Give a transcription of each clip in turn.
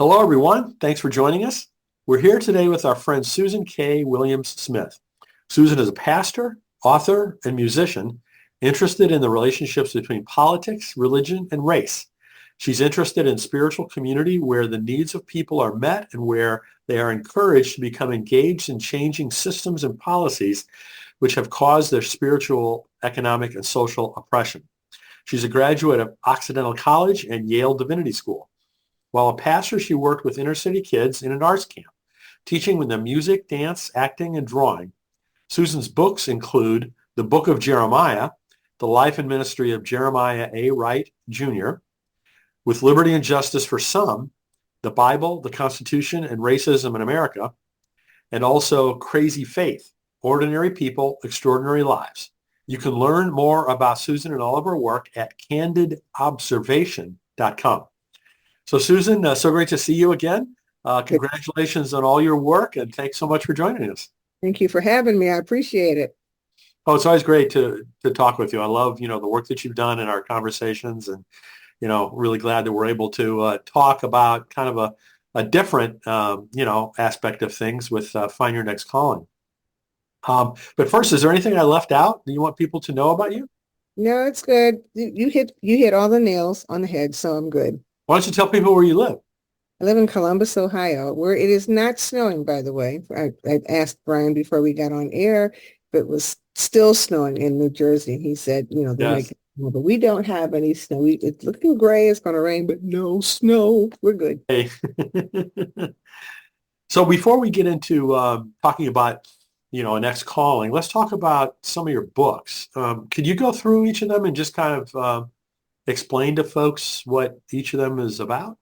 Hello, everyone. Thanks for joining us. We're here today with our friend Susan K. Williams Smith. Susan is a pastor, author, and musician interested in the relationships between politics, religion, and race. She's interested in spiritual community where the needs of people are met and where they are encouraged to become engaged in changing systems and policies which have caused their spiritual, economic, and social oppression. She's a graduate of Occidental College and Yale Divinity School. While a pastor, she worked with inner city kids in an arts camp, teaching them music, dance, acting, and drawing. Susan's books include The Book of Jeremiah, The Life and Ministry of Jeremiah A. Wright, Jr., With Liberty and Justice for Some, The Bible, the Constitution, and Racism in America, and also Crazy Faith, Ordinary People, Extraordinary Lives. You can learn more about Susan and all of her work at candidobservation.com. So Susan, so great to see you again. Congratulations on all your work, and thanks so much for joining us. Thank you for having me. I appreciate it. Oh, it's always great to talk with you. I love, the work that you've done in our conversations, and, really glad that we're able to talk about kind of a different, aspect of things with Find Your Next Calling. But first, is there anything I left out that you want people to know about you? No, it's good. You hit all the nails on the head, so I'm good. Why don't you tell people where you live? I live in Columbus, Ohio, where it is not snowing, by the way. I asked Brian before we got on air if it was still snowing in New Jersey. He said, they might get snow, but we don't have any snow. It's looking gray. It's going to rain, but no snow. We're good. Hey. So before we get into talking about, a next calling, let's talk about some of your books. Could you go through each of them and just kind of explain to folks what each of them is about?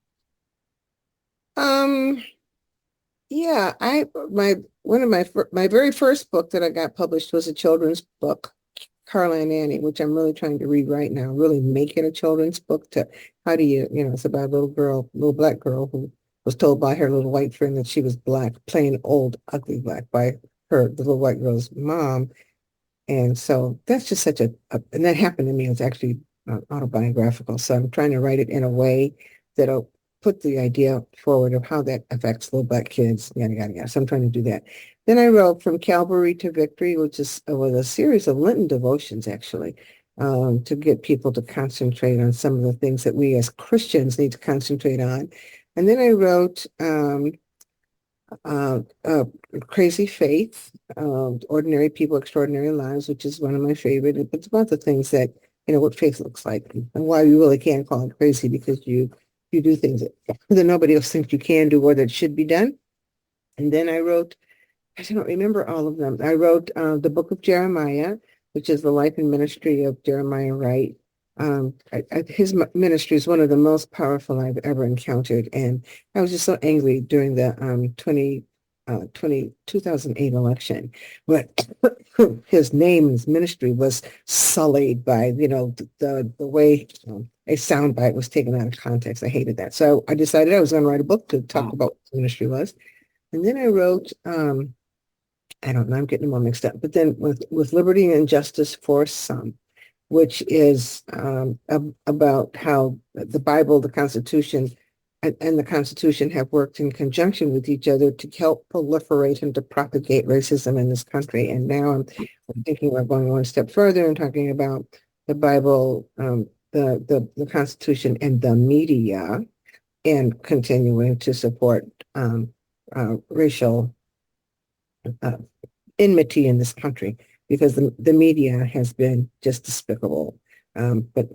Yeah, my very first book that I got published was a children's book, Carla and Annie, which I'm really trying to read right now, really make it a children's book to how do you, it's about a little black girl who was told by her little white friend that she was black, plain old, ugly black by the little white girl's mom. And so that's just and that happened to me. It's actually autobiographical. So I'm trying to write it in a way that'll put the idea forward of how that affects little black kids, yada, yada, yada. So I'm trying to do that. Then I wrote From Calvary to Victory, which was a series of Lenten devotions, actually, to get people to concentrate on some of the things that we as Christians need to concentrate on. And then I wrote Crazy Faith, Ordinary People, Extraordinary Lives, which is one of my favorite. It's about the things that, what faith looks like and why you really can't call it crazy because you do things that nobody else thinks you can do or that should be done. And then I don't remember all of them. I wrote the Book of Jeremiah, which is the life and ministry of Jeremiah Wright. His ministry is one of the most powerful I've ever encountered. And I was just so angry during the 2008 election, but his name and his ministry was sullied by, the way a soundbite was taken out of context. I hated that. So I decided I was going to write a book to talk about what the ministry was. And then I wrote, I don't know, I'm getting them all mixed up, but then with Liberty and Justice for Some, which is about how the Bible, the Constitution, and the Constitution have worked in conjunction with each other to help proliferate and to propagate racism in this country. And now I'm thinking about going one step further and talking about the Bible, the Constitution, and the media, and continuing to support racial enmity in this country because the media has been just despicable. But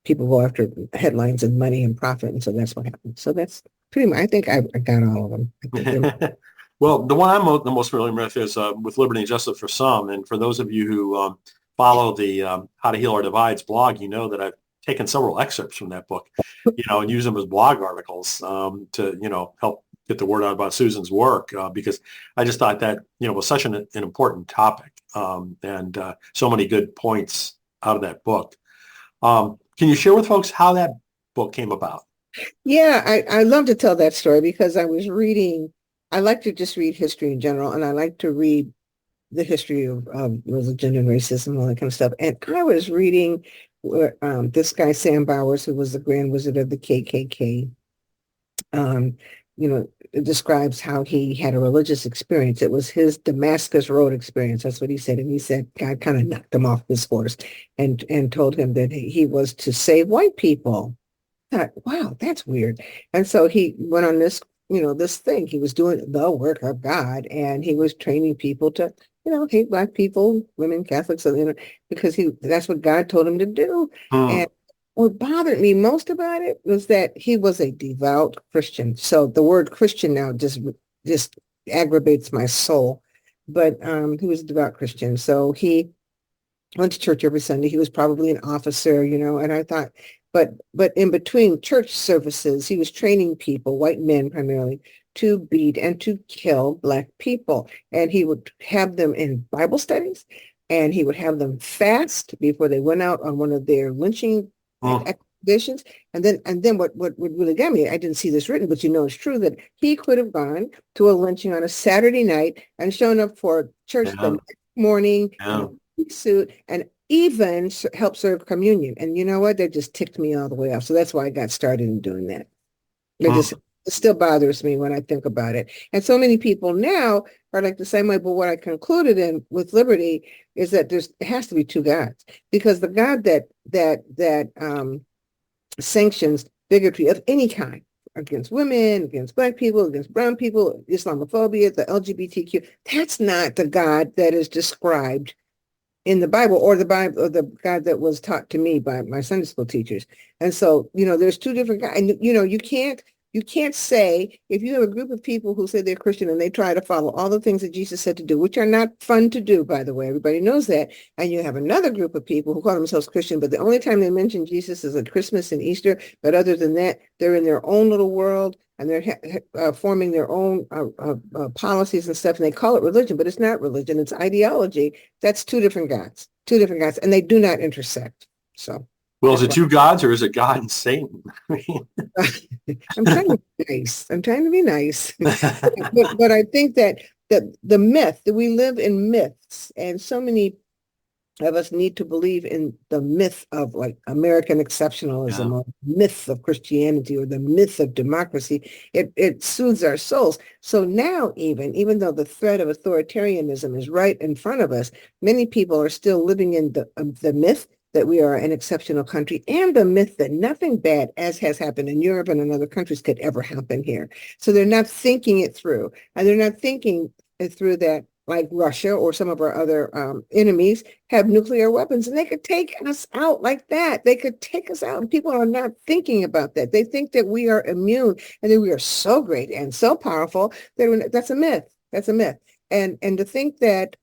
people go after headlines and money and profit, and so that's what happened. So that's pretty much, I think I got all of them. Well, the one I'm the most familiar with is with Liberty and Justice for Some. And for those of you who follow the How to Heal Our Divides blog, you know that I've taken several excerpts from that book, and use them as blog articles to, help get the word out about Susan's work because I just thought that, was such an important topic and so many good points out of that book. Can you share with folks how that book came about? Yeah, I love to tell that story because I like to just read history in general, and I like to read the history of religion and racism and all that kind of stuff. And I was reading this guy, Sam Bowers, who was the Grand Wizard of the KKK. it describes how he had a religious experience. It was his Damascus Road experience. That's what he said. And he said God kind of knocked him off his horse and told him that he was to save white people. I thought, wow, that's weird. And so he went on this thing. He was doing the work of God, and he was training people to, hate black people, women, Catholics, because that's what God told him to do. Hmm. And what bothered me most about it was that he was a devout Christian. So the word Christian now just aggravates my soul. But he was a devout Christian. So he went to church every Sunday. He was probably an officer, and I thought, but in between church services, he was training people, white men primarily, to beat and to kill black people. And he would have them in Bible studies, and he would have them fast before they went out on one of their lynching Hmm. expeditions. And then what really got me, I didn't see this written, but it's true that he could have gone to a lynching on a Saturday night and shown up for church the Yeah. next morning in Yeah. a suit and even help serve communion. And you know what? That just ticked me all the way off. So that's why I got started in doing that. Hmm. It still bothers me when I think about it. And so many people now are like the same way. But what I concluded in with liberty is that it has to be two gods, because the God that sanctions bigotry of any kind against women, against black people, against brown people, Islamophobia, the LGBTQ, that's not the God that is described in the Bible, or the Bible, or the God that was taught to me by my Sunday school teachers. And so, there's two different guys. And you can't say, if you have a group of people who say they're Christian and they try to follow all the things that Jesus said to do, which are not fun to do, by the way, everybody knows that. And you have another group of people who call themselves Christian, but the only time they mention Jesus is at Christmas and Easter. But other than that, they're in their own little world, and they're forming their own policies and stuff. And they call it religion, but it's not religion. It's ideology. That's two different gods, and they do not intersect. So Well, is that's it why two gods or is it God and Satan? I mean, I'm trying to be nice. I'm trying to be nice. But I think that the myth that we live in myths, and so many of us need to believe in the myth of like American yeah. exceptionalism, or myth of Christianity, or the myth of democracy. It soothes our souls. So now, even though the threat of authoritarianism is right in front of us, many people are still living in the myth that we are an exceptional country, and the myth that nothing bad, as has happened in Europe and in other countries, could ever happen here. So they're not thinking it through, and they're not thinking it through that, like Russia or some of our other enemies have nuclear weapons, and they could take us out like that. They could take us out, and people are not thinking about that. They think that we are immune and that we are so great and so powerful that that's a myth. That's a myth. And to think that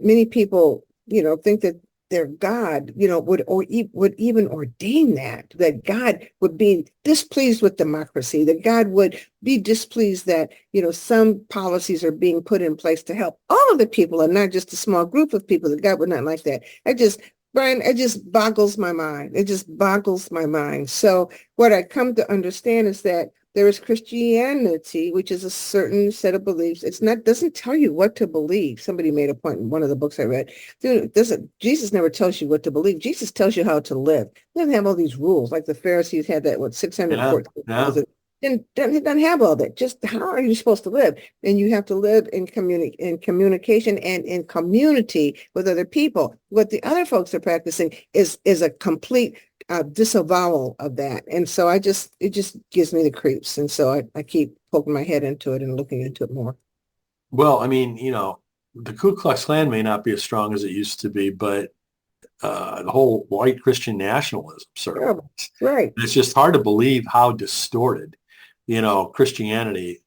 many people, think that their God, would even ordain that God would be displeased with democracy, that God would be displeased that, some policies are being put in place to help all of the people and not just a small group of people, that God would not like that. Brian, it just boggles my mind. It just boggles my mind. So what I come to understand is that there is Christianity, which is a certain set of beliefs. Doesn't tell you what to believe. Somebody made a point in one of the books I read. Dude, Jesus never tells you what to believe. Jesus tells you how to live. He doesn't have all these rules like the Pharisees had, that 614 Yeah. rules. It doesn't have all that. Just how are you supposed to live? And you have to live in communication and in community with other people. What the other folks are practicing is a complete disavowal of that. And so it just gives me the creeps. And so I keep poking my head into it and looking into it more. Well, I mean, the Ku Klux Klan may not be as strong as it used to be, but the whole white Christian nationalism certainly Terrible. is. Right. It's just hard to believe how distorted, Christianity,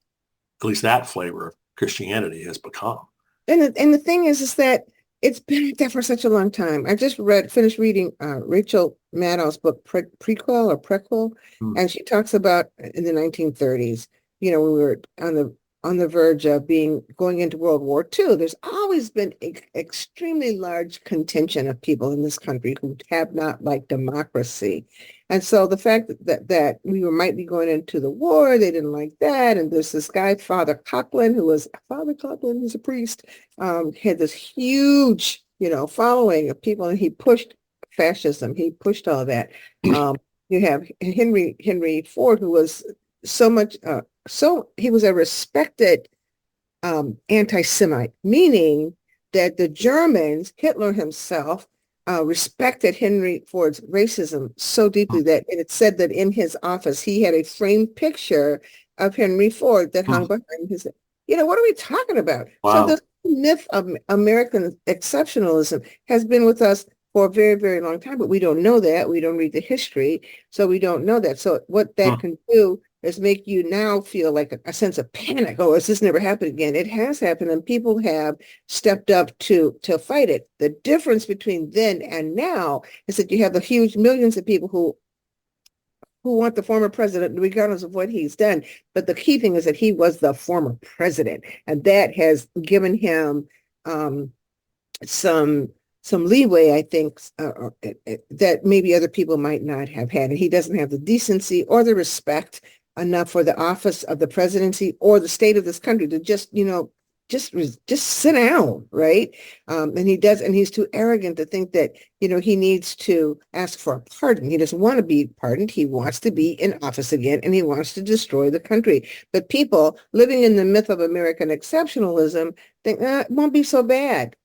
at least that flavor of Christianity has become. And the thing is that it's been like that for such a long time. I just finished reading Rachel Maddow's book, Prequel or Prequel, Hmm. and she talks about in the 1930s, when we were on the verge of going into World War II. There's always been extremely large contingent of people in this country who have not liked democracy. And so the fact that we might be going into the war, they didn't like that. And there's this guy, Father Coughlin, who's a priest, had this huge, following of people, and he pushed fascism. He pushed all that. You have Henry Ford, who was so much he was a respected anti-Semite, meaning that the Germans, Hitler himself, respected Henry Ford's racism so deeply that it said that in his office he had a framed picture of Henry Ford that hung behind his. What are we talking about? So Wow. the myth of American exceptionalism has been with us for a very, very long time, but we don't know that. We don't read the history, so we don't know that. So what that can do is make you now feel like a sense of panic. Oh, is this never happened again? It has happened, and people have stepped up to fight it. The difference between then and now is that you have the huge millions of people who want the former president, regardless of what he's done. But the key thing is that he was the former president, and that has given him some leeway, I think, that maybe other people might not have had. And he doesn't have the decency or the respect enough for the office of the presidency or the state of this country to just sit down, right? And he does, and he's too arrogant to think that, he needs to ask for a pardon. He doesn't want to be pardoned. He wants to be in office again, and he wants to destroy the country. But people living in the myth of American exceptionalism think, it won't be so bad.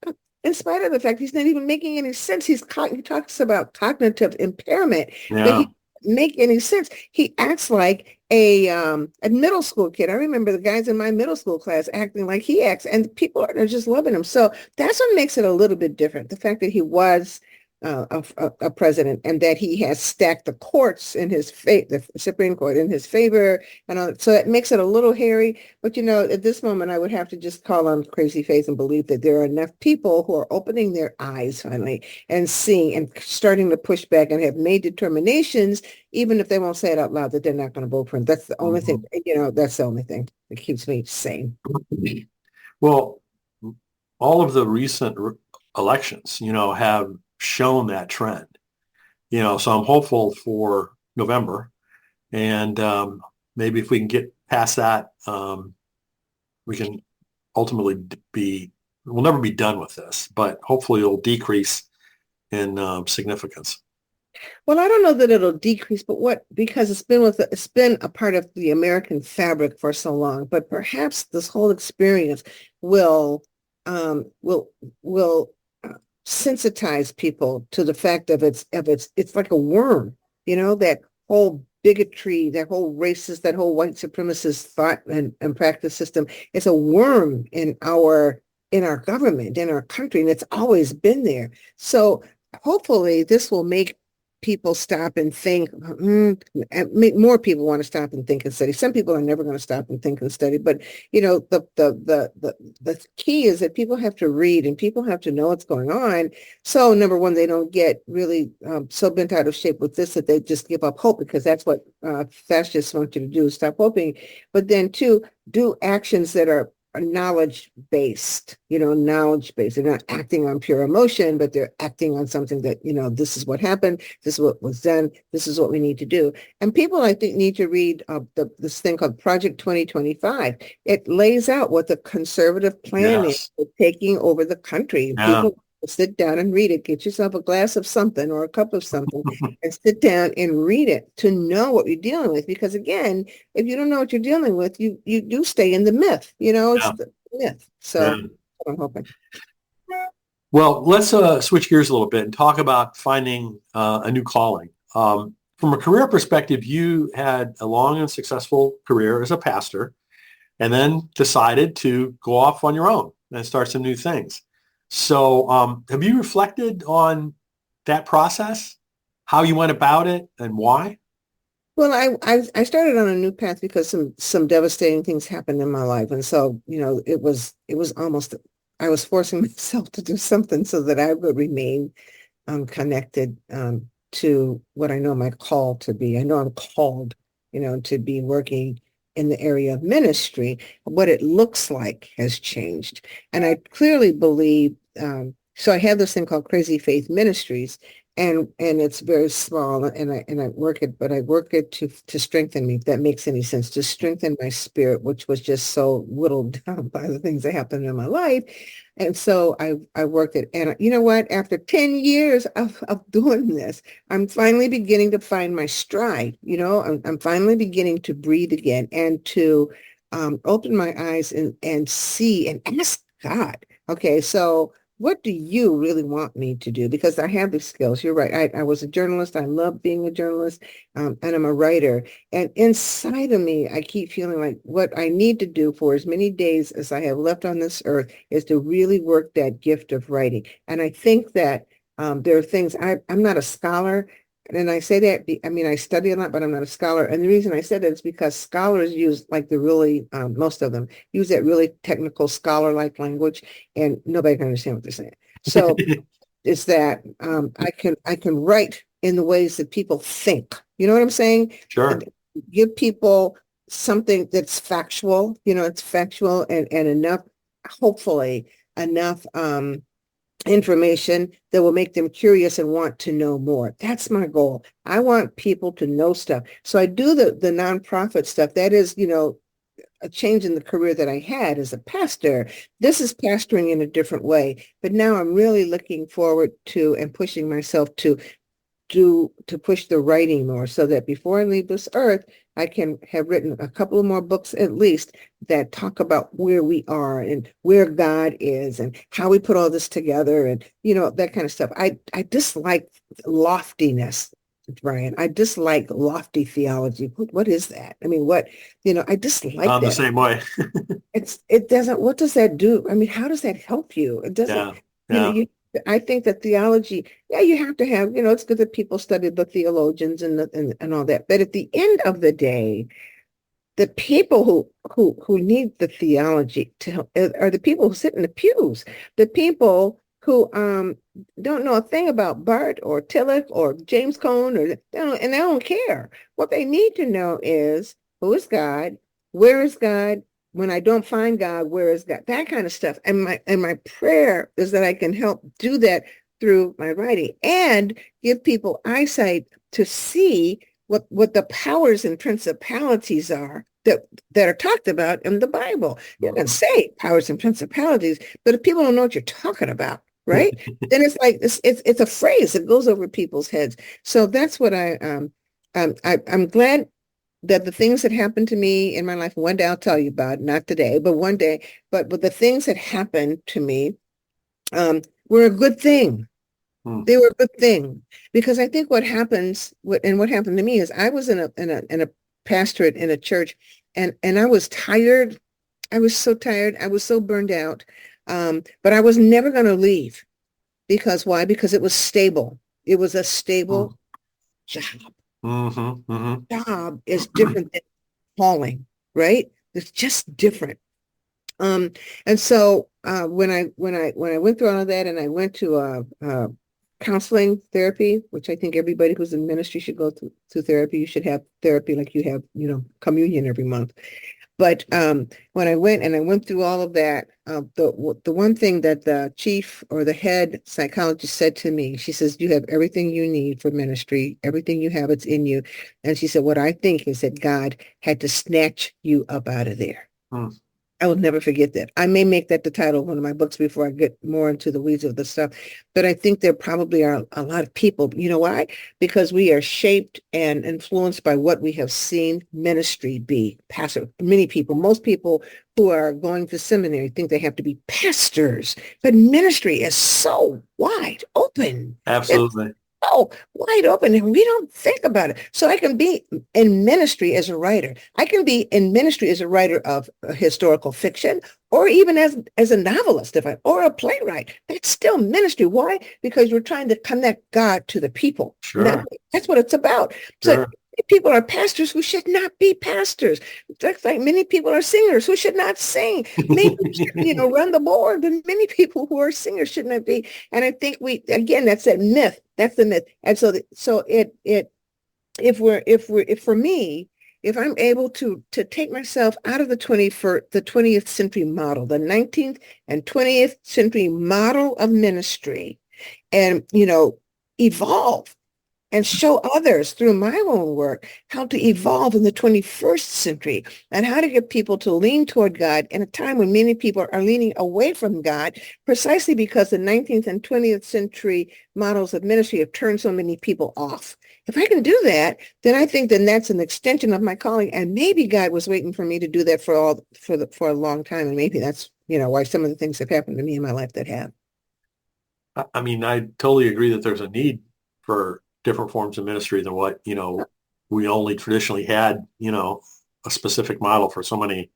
In spite of the fact he's not even making any sense. He talks about cognitive impairment, but Yeah. he doesn't make any sense. He acts like a middle school kid. I remember the guys in my middle school class acting like he acts, and people are just loving him. So that's what makes it a little bit different. The fact that he was a president and that he has stacked the courts in his the Supreme Court in his favor, and all, so it makes it a little hairy. But at this moment, I would have to just call on crazy faith and believe that there are enough people who are opening their eyes finally and seeing and starting to push back and have made determinations, even if they won't say it out loud, that they're not going to vote for him. That's the only thing. That's the only thing that keeps me sane. Well, all of the recent elections, have shown that trend, so I'm hopeful for November. And maybe if we can get past that, we can ultimately we'll never be done with this, but hopefully it'll decrease in significance. Well, I don't know that it'll decrease, but because it's been a part of the American fabric for so long, but perhaps this whole experience will sensitize people to the fact of it's like a worm, that whole bigotry, that whole racist, that whole white supremacist thought and practice system. It's a worm in our government, in our country, and it's always been there. So hopefully this will make people stop and think, and make more people want to stop and think and study. Some people are never going to stop and think and study, but the key is that people have to read and people have to know what's going on. So number one, they don't get really so bent out of shape with this that they just give up hope, because that's what fascists want you to do, stop hoping. But then two, do actions that are knowledge-based, knowledge-based. They're not acting on pure emotion, but they're acting on something that, this is what happened, this is what was done, this is what we need to do. And people, I think, need to read this thing called Project 2025. It lays out what the conservative plan is for taking over the country. Yeah. People sit down and read it. Get yourself a glass of something or a cup of something and sit down and read it to know what you're dealing with. Because again, if you don't know what you're dealing with, you do stay in the myth. It's the myth. So I'm hoping. Well, let's switch gears a little bit and talk about finding a new calling. From a career perspective, you had a long and successful career as a pastor, and then decided to go off on your own and start some new things. So have you reflected on that process, how you went about it and why? Well, I started on a new path because some devastating things happened in my life. And so, it was almost, I was forcing myself to do something so that I would remain connected to what I know my call to be. I know I'm called, to be working in the area of ministry. What it looks like has changed. And I clearly believe, so I have this thing called Crazy Faith Ministries, and it's very small, and I work it, but I work it to strengthen me, if that makes any sense, to strengthen my spirit, which was just so whittled down by the things that happened in my life. And so I worked it. And you know what? After 10 years of doing this, I'm finally beginning to find my stride. I'm finally beginning to breathe again and to open my eyes and see and ask God, okay, so what do you really want me to do? Because I have the skills. You're right. I was a journalist. I love being a journalist, and I'm a writer. And inside of me, I keep feeling like what I need to do for as many days as I have left on this earth is to really work that gift of writing. And I think that there are things, I'm not a scholar. And I say that, I mean, I study a lot, but I'm not a scholar. And the reason I said that is because scholars use like the really, most of them use that really technical scholar-like language, and nobody can understand what they're saying. So it's that I can write in the ways that people think. You know what I'm saying? Sure. And give people something that's factual. It's factual and enough, hopefully enough information that will make them curious and want to know more. That's my goal. I want people to know stuff. So I do the nonprofit stuff. That is, a change in the career that I had as a pastor. This is pastoring in a different way. But now I'm really looking forward to and pushing myself to push the writing more, so that before I leave this earth, I can have written a couple of more books at least that talk about where we are and where God is and how we put all this together and, that kind of stuff. I dislike loftiness, Brian. I dislike lofty theology. What is that? I mean, I dislike I'm the that. same way. It doesn't, what does that do? I mean, how does that help you? It doesn't, Yeah. Yeah. I think that theology, yeah, you have to have, it's good that people study the theologians and all that. But at the end of the day, the people who need the theology to help are the people who sit in the pews, the people who don't know a thing about Bart or Tillich or James Cone, and they don't care. What they need to know is, who is God? Where is God? When I don't find God, where is God? That kind of stuff. And my prayer is that I can help do that through my writing and give people eyesight to see what the powers and principalities are that are talked about in the Bible. You can say powers and principalities, but if people don't know what you're talking about, right? Then it's like it's a phrase that goes over people's heads. So that's what I'm glad that the things that happened to me in my life, one day I'll tell you about, not today, but one day, but the things that happened to me were a good thing. They were a good thing, because I think what happened to me is I was in a pastorate in a church, and I was tired. I was so tired. I was so burned out. But I was never going to leave, because why? Because it was stable. It was a stable job. Job is different than calling, right? It's just different. And so when I went through all of that, and I went to counseling therapy, which I think everybody who's in ministry should go to therapy. You should have therapy like you have, communion every month. But when I went through all of that, the one thing that the chief or the head psychologist said to me, she says, you have everything you need for ministry. Everything you have, it's in you. And she said, what I think is that God had to snatch you up out of there. I will never forget that. I may make that the title of one of my books before I get more into the weeds of the stuff. But I think there probably are a lot of people. You know why? Because we are shaped and influenced by what we have seen ministry be. Pastor, many people, most people who are going to seminary think they have to be pastors. But ministry is so wide open. Absolutely. Wide open, and we don't think about it. So I can be in ministry as a writer. I can be in ministry as a writer of historical fiction, or even as a novelist, or a playwright. That's still ministry. Why? Because you're trying to connect God to the people. Sure. That's what it's about. So people are pastors who should not be pastors. Just like many people are singers who should not sing. Maybe run the board, but many people who are singers should not be. And I think that's that myth. That's the myth. And so for me, if I'm able to take myself out of the 20th century model, the 19th and 20th century model of ministry, and evolve and show others through my own work how to evolve in the 21st century and how to get people to lean toward God in a time when many people are leaning away from God, precisely because the 19th and 20th century models of ministry have turned so many people off. If I can do that, then I think then that's an extension of my calling. And maybe God was waiting for me to do that for a long time. And maybe that's, why some of the things have happened to me in my life that have. I mean, I totally agree that there's a need for different forms of ministry than what, we only traditionally had, a specific model for so many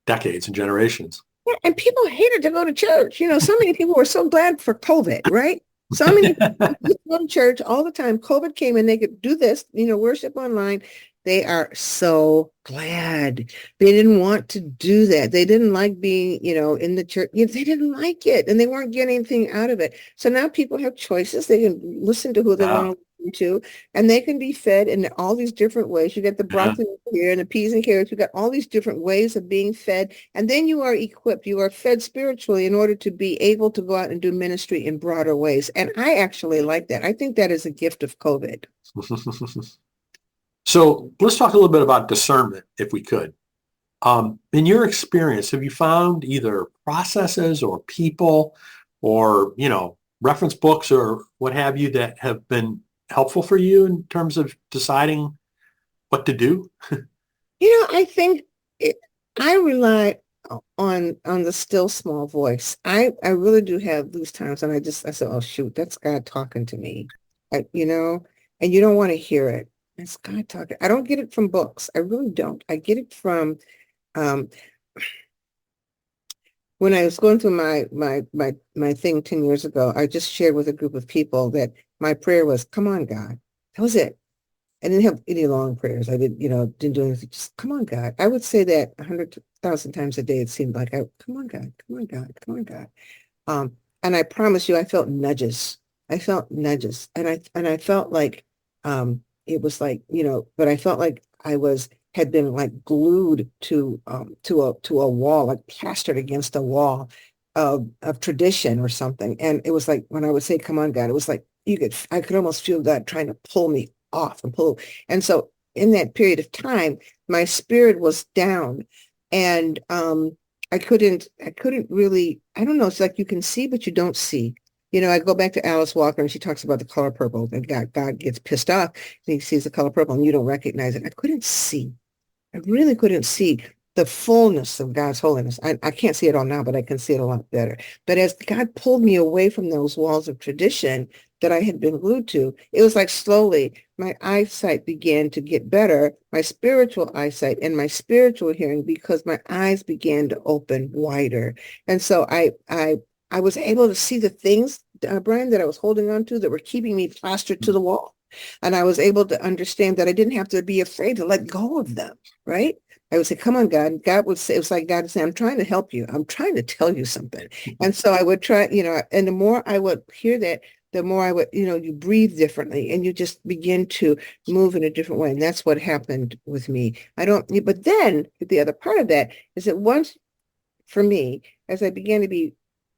decades and generations. Yeah, and people hated to go to church. So many people were so glad for COVID, right? So many people go to church all the time. COVID came and they could do this, worship online. They are so glad. They didn't want to do that. They didn't like being, in the church. They didn't like it and they weren't getting anything out of it. So now people have choices. They can listen to who they want to listen to, and they can be fed in all these different ways. You get the broccoli here and the peas and carrots. You got all these different ways of being fed. And then you are equipped. You are fed spiritually in order to be able to go out and do ministry in broader ways. And I actually like that. I think that is a gift of COVID. So let's talk a little bit about discernment, if we could. In your experience, have you found either processes or people or, reference books or what have you that have been helpful for you in terms of deciding what to do? I think I rely on the still small voice. I really do have those times and I said, oh, shoot, that's God talking to me, and you don't want to hear it. It's God talking. I don't get it from books. I really don't. I get it from when I was going through my thing 10 years ago. I just shared with a group of people that my prayer was, come on, God. That was it. I didn't have any long prayers. I didn't do anything. Just come on, God. I would say that 100,000 times a day. It seemed like come on, God, come on, God, come on, God. And I promise you, I felt nudges. I felt nudges, and I felt like it was like, but I felt like had been like glued to a wall, like plastered against a wall of tradition or something. And it was like when I would say, come on, God, it was like I could almost feel God trying to pull me off and pull. And so in that period of time, my spirit was down and I couldn't really, I don't know, it's like you can see, but you don't see. I go back to Alice Walker and she talks about the color purple, and God gets pissed off and he sees the color purple and you don't recognize it. I couldn't see. I really couldn't see the fullness of God's holiness. I can't see it all now, but I can see it a lot better. But as God pulled me away from those walls of tradition that I had been glued to, it was like slowly my eyesight began to get better, my spiritual eyesight and my spiritual hearing, because my eyes began to open wider. And so I was able to see the things, Brian, that I was holding on to that were keeping me plastered to the wall. And I was able to understand that I didn't have to be afraid to let go of them, right? I would say, come on, God. And God would say, it was like God would say, I'm trying to help you. I'm trying to tell you something. And so I would try, and the more I would hear that, the more I would, you breathe differently and you just begin to move in a different way. And that's what happened with me. But then the other part of that is that once, for me, as I began to be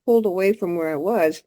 pulled away from where I was,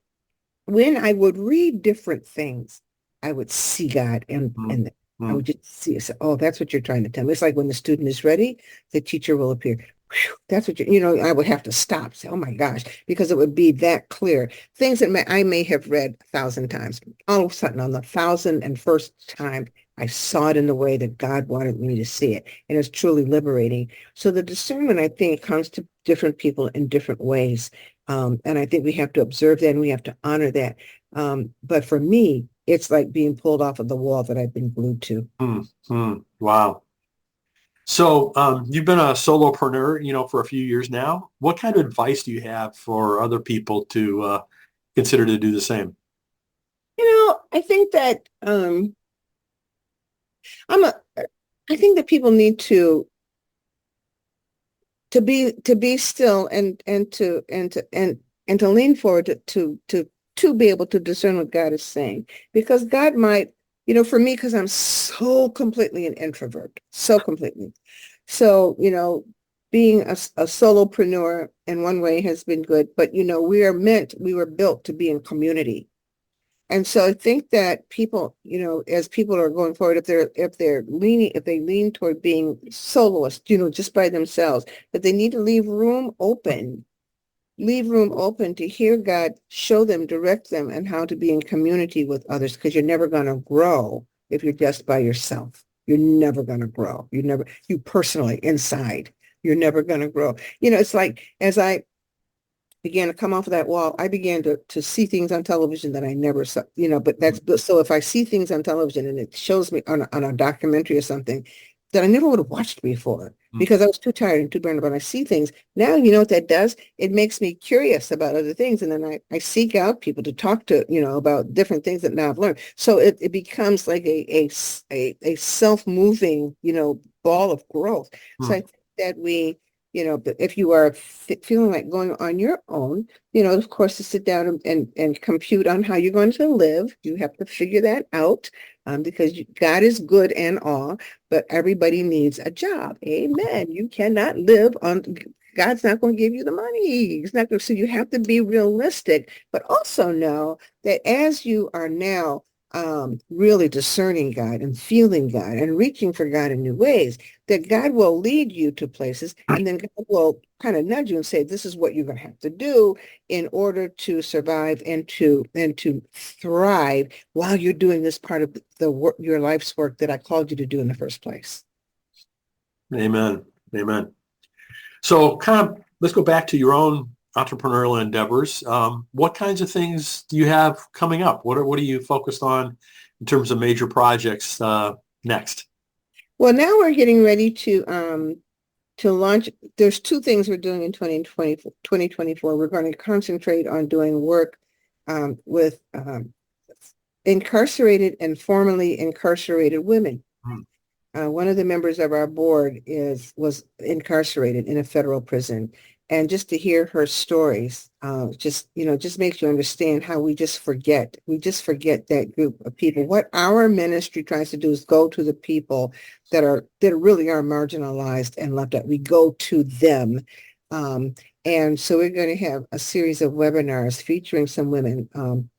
when I would read different things, I would see God and I would just see it. Oh, that's what you're trying to tell me. It's like when the student is ready, the teacher will appear. Whew, that's what I would have to stop. Say, oh my gosh, because it would be that clear. Things that I may have read 1,000 times. All of a sudden, on the 1,001st time, I saw it in the way that God wanted me to see it. And it's truly liberating. So the discernment, I think, comes to different people in different ways. And I think we have to observe that and we have to honor that. But for me, it's like being pulled off of the wall that I've been glued to. Wow. So you've been a solopreneur, for a few years now. What kind of advice do you have for other people to consider to do the same? I think that I think that people need to be still and to lean forward to be able to discern what God is saying, because God might, for me, because I'm so completely an introvert, so completely. So, being a solopreneur in one way has been good, but we were built to be in community. And so I think that people, as people are going forward, if they lean toward being soloist, just by themselves, that they need to leave room open to hear God show them, direct them, and how to be in community with others, because you're never going to grow if you're just by yourself. You're never going to grow. You personally inside, you're never going to grow. It's like as I began to come off of that wall, I began to see things on television that I never saw, but so if I see things on television and it shows me on a documentary or something that I never would have watched before Mm. because I was too tired and too burned out, I see things. Now, you know what that does? It makes me curious about other things. And then I seek out people to talk to, about different things that now I've learned. So it becomes like a self-moving, ball of growth. So I Mm. think that but if you are feeling like going on your own, of course, to sit down and compute on how you're going to live, you have to figure that out because God is good and all, but everybody needs a job. Amen. You cannot live on, God's not going to give you the money. He's not going to, so you have to be realistic, but also know that as you are now really discerning God and feeling God and reaching for God in new ways, that God will lead you to places and then God will kind of nudge you and say, this is what you're going to have to do in order to survive and to thrive while you're doing this part of the work, your life's work that I called you to do in the first place. Amen. Amen. So kind of let's go back to your own entrepreneurial endeavors. What kinds of things do you have coming up? What are you focused on in terms of major projects next? Well, now we're getting ready to launch. There's two things we're doing in 2024. We're going to concentrate on doing work with incarcerated and formerly incarcerated women. Mm. One of the members of our board was incarcerated in a federal prison. And just to hear her stories, just makes you understand how we just forget. We just forget that group of people. What our ministry tries to do is go to the people that really are marginalized and left out. We go to them. Um, and so we're going to have a series of webinars featuring some women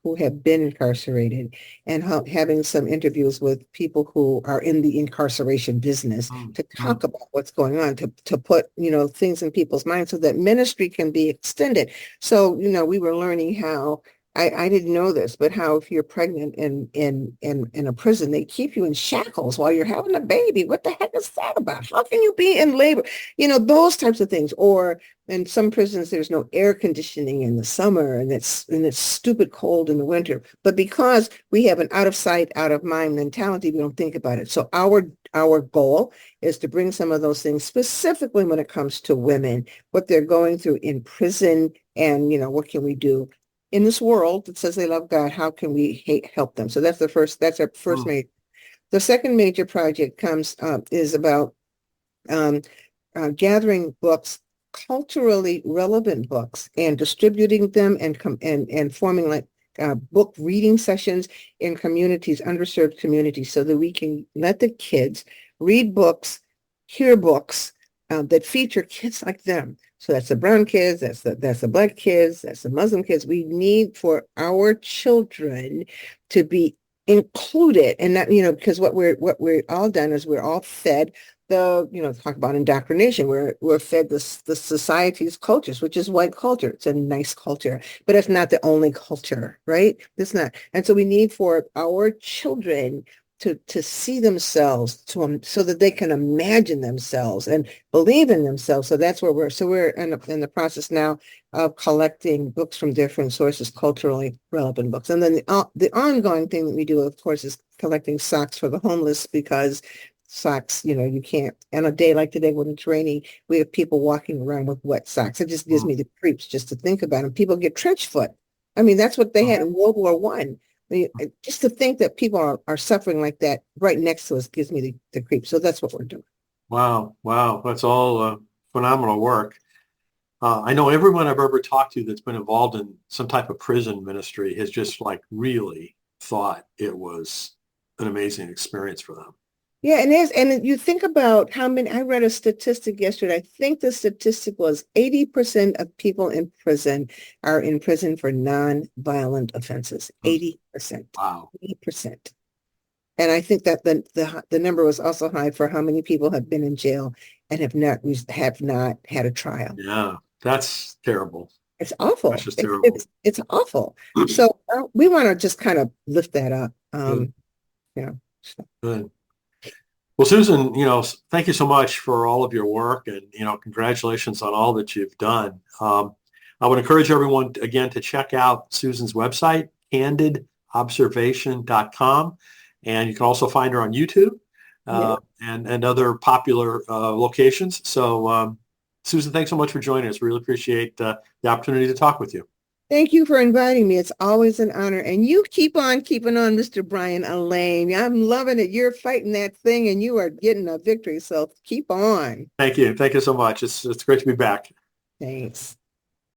who have been incarcerated and having some interviews with people who are in the incarceration business Mm. to Mm. talk about what's going on, to put, things in people's minds so that ministry can be extended. So, we were learning how I didn't know this, but how if you're pregnant in a prison, they keep you in shackles while you're having a baby. What the heck is that about? How can you be in labor? Those types of things. Or in some prisons, there's no air conditioning in the summer and it's stupid cold in the winter. But because we have an out of sight, out of mind mentality, we don't think about it. So our goal is to bring some of those things specifically when it comes to women, what they're going through in prison and, what can we do in this world that says they love God, how can we help them? So that's our first Mm. major. The second major project is about um, gathering books, culturally relevant books, and distributing them and forming like book reading sessions in communities, underserved communities, so that we can let the kids read books, hear books that feature kids like them. So that's the brown kids, that's the black kids, that's the Muslim kids. We need for our children to be included, and that because what we're all done is we're all fed talk about indoctrination. We're fed the society's cultures, which is white culture. It's a nice culture, but it's not the only culture, right? It's not. And so we need for our children to see themselves so that they can imagine themselves and believe in themselves. So that's where we're in the process now of collecting books from different sources, culturally relevant books. And then the ongoing thing that we do, of course, is collecting socks for the homeless, because socks, you can't, on a day like today when it's raining, we have people walking around with wet socks. It just gives Mm. me the creeps just to think about it. People get trench foot. I mean, that's what they Mm. had in World War One. Just to think that people are suffering like that right next to us gives me the creeps. So that's what we're doing. Wow. Wow. That's all phenomenal work. I know everyone I've ever talked to that's been involved in some type of prison ministry has just like really thought it was an amazing experience for them. Yeah, and you think about how many, I read a statistic yesterday. I think the statistic was 80% of people in prison are in prison for non-violent offenses. 80%. Wow. 80%. And I think that the number was also high for how many people have been in jail and have not had a trial. Yeah, that's terrible. It's That's awful. just It's terrible. it's it's awful. So we want to just kind of lift that up. Good, You know. So, good. Well, Susan, thank you so much for all of your work and, congratulations on all that you've done. I would encourage everyone, again, to check out Susan's website, candidobservation.com. And you can also find her on YouTube yeah. and other popular locations. So, Susan, thanks so much for joining us. Really appreciate the opportunity to talk with you. Thank you for inviting me. It's always an honor. And you keep on keeping on, Mr. Brian Elaine. I'm loving it. You're fighting that thing and you are getting a victory. So keep on. Thank you. Thank you so much. It's great to be back. Thanks.